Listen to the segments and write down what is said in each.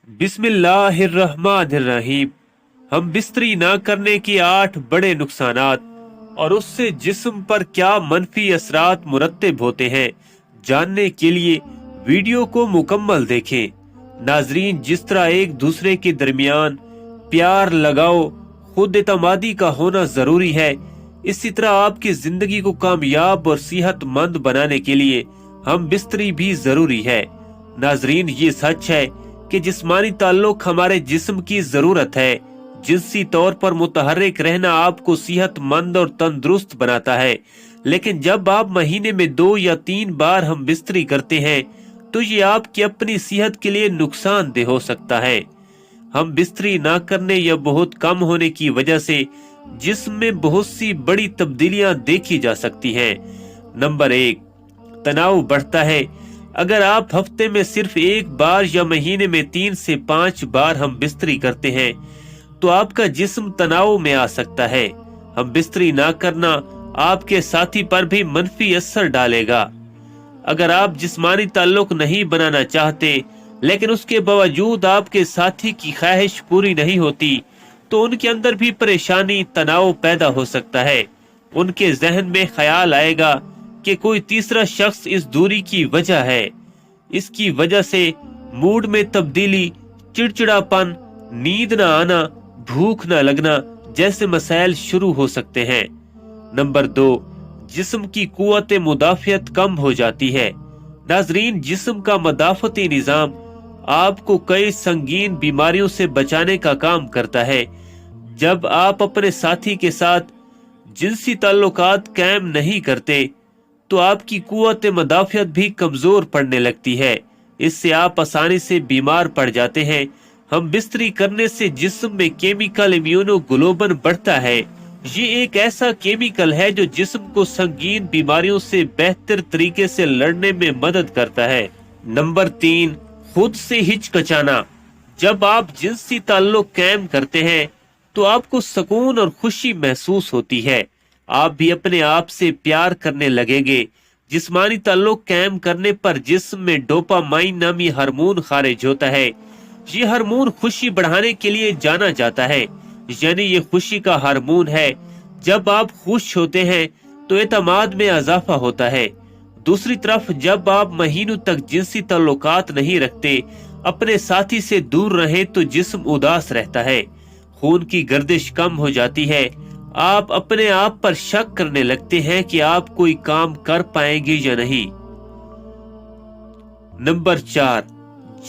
बिस्मिल्लाहिर्रहमानिर्रहीम। हम बिस्तरी ना करने के 8 बड़े नुकसानात और उससे जिस्म पर क्या मनफी असरात मुरत्तब होते हैं, जानने के लिए वीडियो को मुकम्मल देखें। नाजरीन, जिस तरह एक दूसरे के दरमियान प्यार, लगाओ, खुद एतमादी का होना जरूरी है, इसी तरह आपकी जिंदगी को कामयाब और सेहतमंद बनाने के लिए हम बिस्तरी भी जरूरी है। नाजरीन, ये सच है कि जिस्मानी ताल्लुक हमारे जिस्म की जरूरत है। जिनसी तौर पर मुतहर्रिक रहना आपको सेहतमंद और तंदुरुस्त बनाता है, लेकिन जब आप महीने में 2 या 3 बार हम बिस्तरी करते हैं तो ये आपकी अपनी सेहत के लिए नुकसानदेह हो सकता है। हम बिस्तरी ना करने या बहुत कम होने की वजह से जिस्म में बहुत सी बड़ी तब्दीलियां देखी जा सकती हैं। नंबर 1, तनाव बढ़ता है। अगर आप हफ्ते में सिर्फ 1 बार या महीने में 3 से 5 बार हम बिस्तरी करते हैं तो आपका जिस्म तनाव में आ सकता है। हम बिस्तरी ना करना आपके साथी पर भी मनफी असर डालेगा। अगर आप जिस्मानी ताल्लुक नहीं बनाना चाहते लेकिन उसके बावजूद आपके साथी की ख्वाहिश पूरी नहीं होती तो उनके अंदर भी परेशानी, तनाव पैदा हो सकता है। उनके जहन में ख्याल आएगा कि कोई तीसरा शख्स इस दूरी की वजह है। इसकी वजह से मूड में तब्दीली, चिड़चिड़ापन, नींद न आना, भूख न लगना जैसे मसाइल शुरू हो सकते हैं। नंबर 2, जिस्म की कुव्वत मुदाफियत कम हो जाती है। नाजरीन, जिस्म का मदाफती निजाम आपको कई संगीन बीमारियों से बचाने का काम करता है। जब आप अपने साथी के साथ जिनसी ताल्लुकात कायम नहीं करते तो आपकी कुव्वत मदाफियत भी कमजोर पड़ने लगती है। इससे आप आसानी से बीमार पड़ जाते हैं। हम बिस्तरी करने से जिस्म में केमिकल इम्यूनोग्लोबुलिन बढ़ता है। ये एक ऐसा केमिकल है जो जिस्म को संगीन बीमारियों से बेहतर तरीके से लड़ने में मदद करता है। नंबर 3, खुद से हिचकिचाना। जब आप जिनसी ताल्लुक कायम करते हैं तो आपको सुकून और खुशी महसूस होती है। आप भी अपने आप से प्यार करने लगेंगे। जिस्मानी ताल्लुक कायम करने पर जिस्म में डोपामाइन नामी हार्मोन खारिज होता है। ये हार्मोन खुशी बढ़ाने के लिए जाना जाता है, यानी ये खुशी का हार्मोन है। जब आप खुश होते हैं तो एतमाद में इजाफा होता है। दूसरी तरफ जब आप महीनों तक जिनसी ताल्लुकात नहीं रखते, अपने साथी से दूर रहे तो जिस्म उदास रहता है, खून की गर्दिश कम हो जाती है। आप अपने आप पर शक करने लगते हैं कि आप कोई काम कर पाएंगे या नहीं। नंबर 4,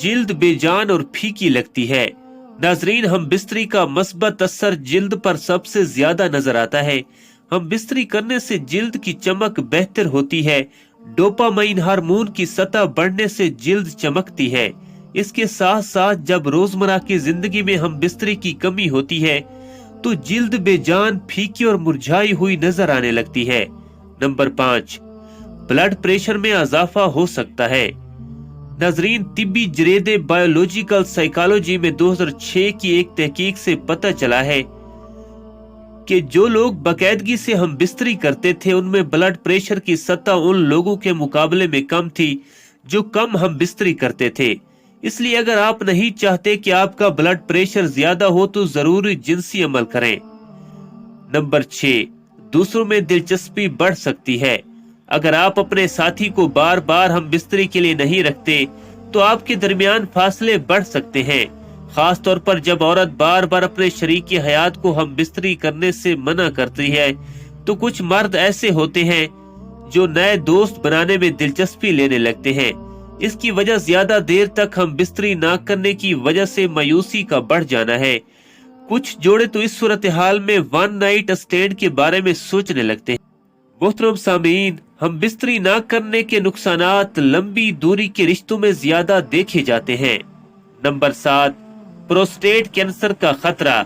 जिल्द बेजान और फीकी लगती है। नाजरीन, हम बिस्तरी का मस्बत असर जिल्द पर सबसे ज्यादा नजर आता है। हम बिस्तरी करने से जिल्द की चमक बेहतर होती है। डोपामाइन हार्मोन की सतह बढ़ने से जिल्द चमकती है। इसके साथ साथ जब रोजमर्रा की जिंदगी में हम बिस्तरी की कमी होती है तो जिल्द बेजान, फीकी और मुरझाई हुई नजर आने लगती है। नंबर 5, ब्लड प्रेशर में इजाफा हो सकता है। नाजरीन, तिब्बी जरीदे बायोलॉजिकल साइकोलॉजी में 2006 की एक तहकीक से पता चला है कि जो लोग बाकायदगी से हम बिस्तरी करते थे उनमें ब्लड प्रेशर की सतह उन लोगों के मुकाबले में कम थी जो कम हम बिस्तरी करते थे। इसलिए अगर आप नहीं चाहते कि आपका ब्लड प्रेशर ज्यादा हो तो जरूरी जिनसी अमल करें। नंबर 6, दूसरों में दिलचस्पी बढ़ सकती है। अगर आप अपने साथी को बार बार हम बिस्तरी के लिए नहीं रखते तो आपके दरमियान फासले बढ़ सकते हैं, खास तौर पर जब औरत बार बार अपने शरीकी हयात को हम बिस्तरी करने से मना करती है। तो कुछ मर्द ऐसे होते हैं जो नए दोस्त बनाने में दिलचस्पी लेने लगते हैं। इसकी वजह ज्यादा देर तक हम बिस्तरी ना करने की वजह से मायूसी का बढ़ जाना है। कुछ जोड़े तो इस सूरत हाल में 1 नाइट स्टैंड के बारे में सोचने लगते हैं। मोहतरम सामीन, हम बिस्तरी ना करने के नुकसानात लंबी दूरी के रिश्तों में ज्यादा देखे जाते हैं। नंबर 7, प्रोस्टेट कैंसर का खतरा।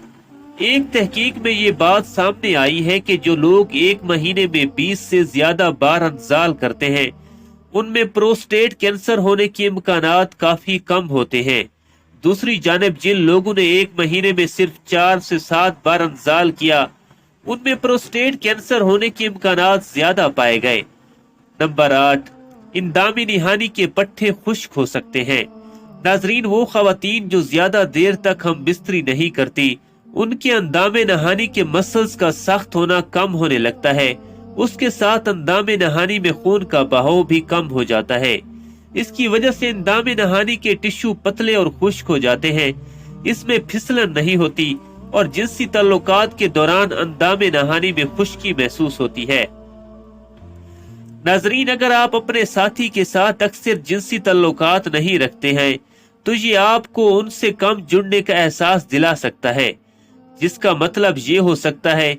एक तहकीक में ये बात सामने आई है कि जो लोग एक महीने में 20 से ज्यादा बार इंजाल करते हैं उनमें प्रोस्टेट कैंसर होने के इम्कानात काफी कम होते हैं। दूसरी जानिब जिन लोगों ने एक महीने में सिर्फ 4 से 7 बार इंजाल किया उनमें प्रोस्टेट कैंसर होने के इम्कानात ज्यादा पाए गए। नंबर 8, इंदामी निहानी के पट्टे खुश्क हो सकते हैं। नाजरीन, वो खवातीन जो ज्यादा देर तक हम बिस्तरी नहीं करती, उनके अंदामे नहानी के मसल्स का सख्त होना कम होने लगता है। उसके साथ अंदामे नहानी में खून का बहाव भी कम हो जाता है। इसकी वजह से अंदामे नहानी के टिश्यू पतले और खुश्क हो जाते हैं, इसमें फिसलन नहीं होती और जिनसी ताल्लुकात के दौरान अंदामे नहानी में खुश्की महसूस होती है। नाजरीन, अगर आप अपने साथी के साथ अक्सर जिनसी ताल्लुकात नहीं रखते हैं तो ये आपको उनसे कम जुड़ने का एहसास दिला सकता है, जिसका मतलब ये हो सकता है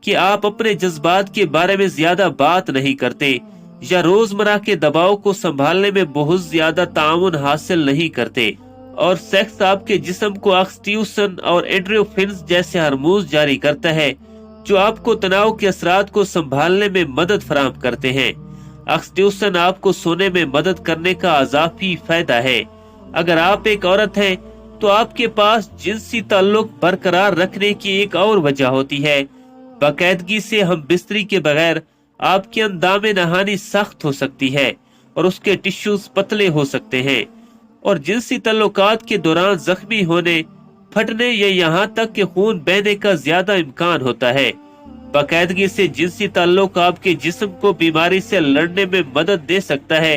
कि आप अपने जज्बात के बारे में ज्यादा बात नहीं करते या रोजमर्रा के दबाव को संभालने में बहुत ज्यादा ताउन हासिल नहीं करते, और सेक्स आपके जिस्म को ऑक्सीटोसिन और एंडोर्फिन्स जैसे हार्मोन जारी करता है जो आपको तनाव के असरात को संभालने में मदद फराहम करते हैं। ऑक्सीटोसिन आपको सोने में मदद करने का अजाफी फायदा है। अगर आप एक औरत हैं तो आपके पास जिनसी ताल्लुक बरकरार रखने की एक और वजह होती है। बाकायदगी से हम बिस्तरी के बगैर आपके अंदामे नहानी सख्त हो सकती है और उसके टिश्यूज पतले हो सकते हैं, और जिनसी ताल्लुकात के दौरान जख्मी होने, फटने या यहाँ तक कि खून बहने का ज्यादा इम्कान होता है। बाकायदगी से जिनसी ताल्लुक आपके जिस्म को बीमारी से लड़ने में मदद दे सकता है,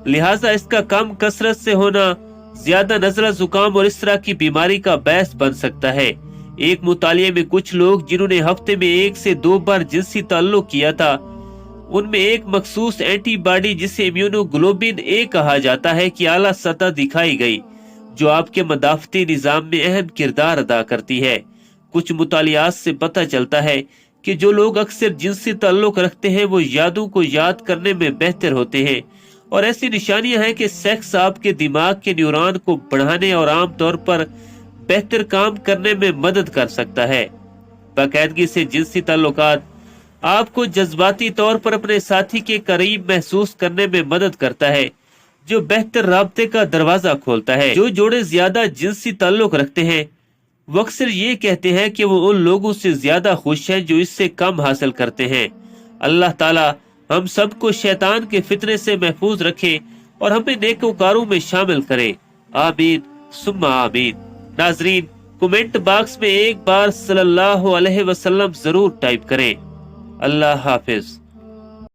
लिहाजा इसका कम कसरत से होना ज्यादा नजला, जुकाम और इस तरह की बीमारी का बायस बन सकता है। एक मुतालिए में कुछ लोग जिन्होंने हफ्ते में 1 से 2 बार जिनसी ताल्लुक किया था, उनमें एक मखसूस एंटीबॉडी जिसे इम्यूनोग्लोबिन ए कहा जाता है की आला सतह दिखाई गई, जो आपके मदाफती निजाम में अहम किरदार अदा करती है। कुछ मुतालियात से पता चलता है कि जो लोग अक्सर जिनसी ताल्लुक रखते हैं वो यादों को याद करने में बेहतर होते हैं, और ऐसी निशानियां हैं कि सेक्स आपके दिमाग के न्यूरॉन को बढ़ाने और आमतौर पर बेहतर काम करने में मदद कर सकता है। बाकायदगी से जिनसी ताल्लुकात आपको जज्बाती तौर पर अपने साथी के करीब महसूस करने में मदद करता है, जो बेहतर राब्ते का दरवाजा खोलता है। जो जोड़े ज्यादा जिनसी ताल्लुक रखते हैं वो अक्सर ये कहते हैं कि वो उन लोगों से ज्यादा खुश हैं जो इससे कम हासिल करते हैं। अल्लाह ताला हम सबको शैतान के फितने से महफूज रखे और हमें नेकोकारों में शामिल करे। आमीन सुम्मा आमीन। नाजरीन, कमेंट बॉक्स में एक बार सल्लल्लाहु अलैहि वसल्लम जरूर टाइप करें। अल्लाह हाफिज।